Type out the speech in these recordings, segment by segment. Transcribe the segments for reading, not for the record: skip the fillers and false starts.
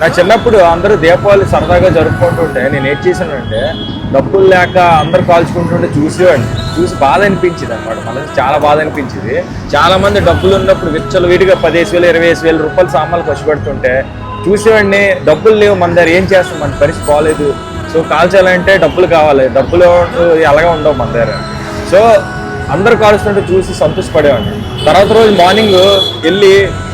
నా చిన్నప్పుడు అందరూ దీపావళి సరదాగా జరుపుకుంటుంటే నేను ఏం చేశానంటే డబ్బులు లేక అందరు కాల్చుకుంటుంటే చూసి బాధ అనిపించింది అనమాట. మనకి చాలా బాధ అనిపించింది. చాలా మంది డబ్బులు ఉన్నప్పుడు విచ్చలవిడిగా 15,000 25,000 రూపాయలు సామాన్లు ఖర్చు పెడుతుంటే చూసేవాడిని. డబ్బులు లేవు మన దగ్గర, ఏం చేస్తాం, మన పరిస్థితి బాగాలేదు. సో కాల్చాలంటే డబ్బులు కావాలి, డబ్బులు అలాగే ఉండవు మన దగ్గర. సో అందరు కాల్చుతుంటే చూసి సంతోషపడేవాడిని. తర్వాత రోజు మార్నింగ్ వెళ్ళి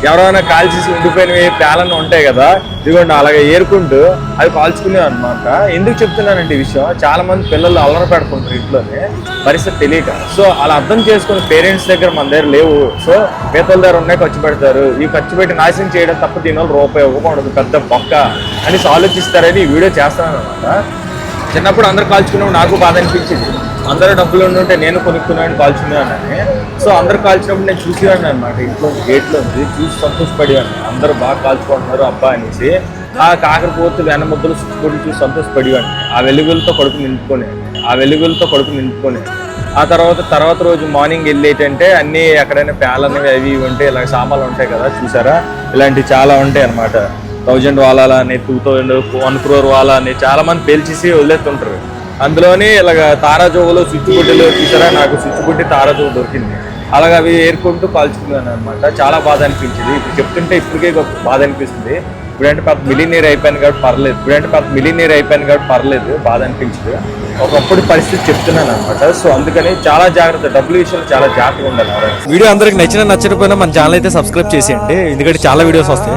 ఎవరైనా కాల్చేసి ఉండిపోయినవి పేలన్న ఉంటాయి కదా, ఇదిగోండి అలాగే ఏరుకుంటూ అవి కాల్చుకునేవి అనమాట. ఎందుకు చెప్తున్నానంటే ఈ విషయం, చాలా మంది పిల్లలు అల్లరి పెడుతుంటారు ఇంట్లోనే పరిస్థితి తెలియక. సో అలా అర్థం చేసుకుని పేరెంట్స్ దగ్గర మన దగ్గర లేవు, సో పేదల దగ్గర ఉన్నాయి ఖర్చు పెడతారు. ఈ ఖర్చు పెట్టి నాశనం చేయడం తప్ప దీనివల్ల రూపాయి ఇవ్వకూడదు, పెద్ద బొక్క అని ఆలోచిస్తారని ఈ వీడియో చేస్తాను అనమాట. చిన్నప్పుడు అందరు కాల్చుకున్నప్పుడు నాకు బాధ అనిపించింది. అందరూ డబ్బులు ఉండుంటే నేను కొనుక్కున్నాను కాల్చుకునేవాడిని. సో అందరు కాల్చినప్పుడు నేను చూసేవాడిని అనమాట. ఇంట్లో గేట్లో చూసి సంతోషపడేవాడిని. అందరూ బాగా కాల్చుకుంటున్నారు అబ్బా అనేసి. ఆ కాకరపోతు వెనముద్దలు చుట్టుకొట్టి చూసి సంతోషపడేవాడిని. ఆ వెలుగులతో కడుపు నింపుకొని ఆ తర్వాత రోజు మార్నింగ్ వెళ్ళి ఏంటంటే అన్నీ ఎక్కడైనా పేలనేవి అవి ఉంటే ఇలా సామాన్లు ఉంటాయి కదా, చూసారా, ఇలాంటివి చాలా ఉంటాయి అనమాట. 1000 వాలాలని 2000 1 crore వాలాని చాలా మంది పేల్చేసి వదిలేస్తుంటారు. అందులోని ఇలాగ తారాజోగులు స్విచ్ బుడ్డలు చూసారా, నాకు స్విచ్ బుడ్డి తారాజోగు దొరికింది. అలాగ అవి ఏరుకుంటూ కాల్చుకున్నాను అనమాట. చాలా బాధ అనిపించింది. ఇప్పుడు చెప్తుంటే ఇప్పటికే బాధ అనిపిస్తుంది. ఇప్పుడంటే పెద్ద మిలియనీర్ అయిపోయాను కాబట్టి పర్లేదు, బాధ అనిపించదు. ఒకప్పుడు పరిస్థితి చెప్తున్నాను అనమాట. సో అందుకని చాలా జాగ్రత్త, డబ్బుల విషయంలో చాలా జాగ్రత్తగా ఉండాలి. వీడియో అందరికి నచ్చినా నచ్చకపోయినా మన ఛానల్ అయితే సబ్స్క్రైబ్ చేసేయండి, ఎందుకంటే చాలా వీడియోస్ వస్తాయి.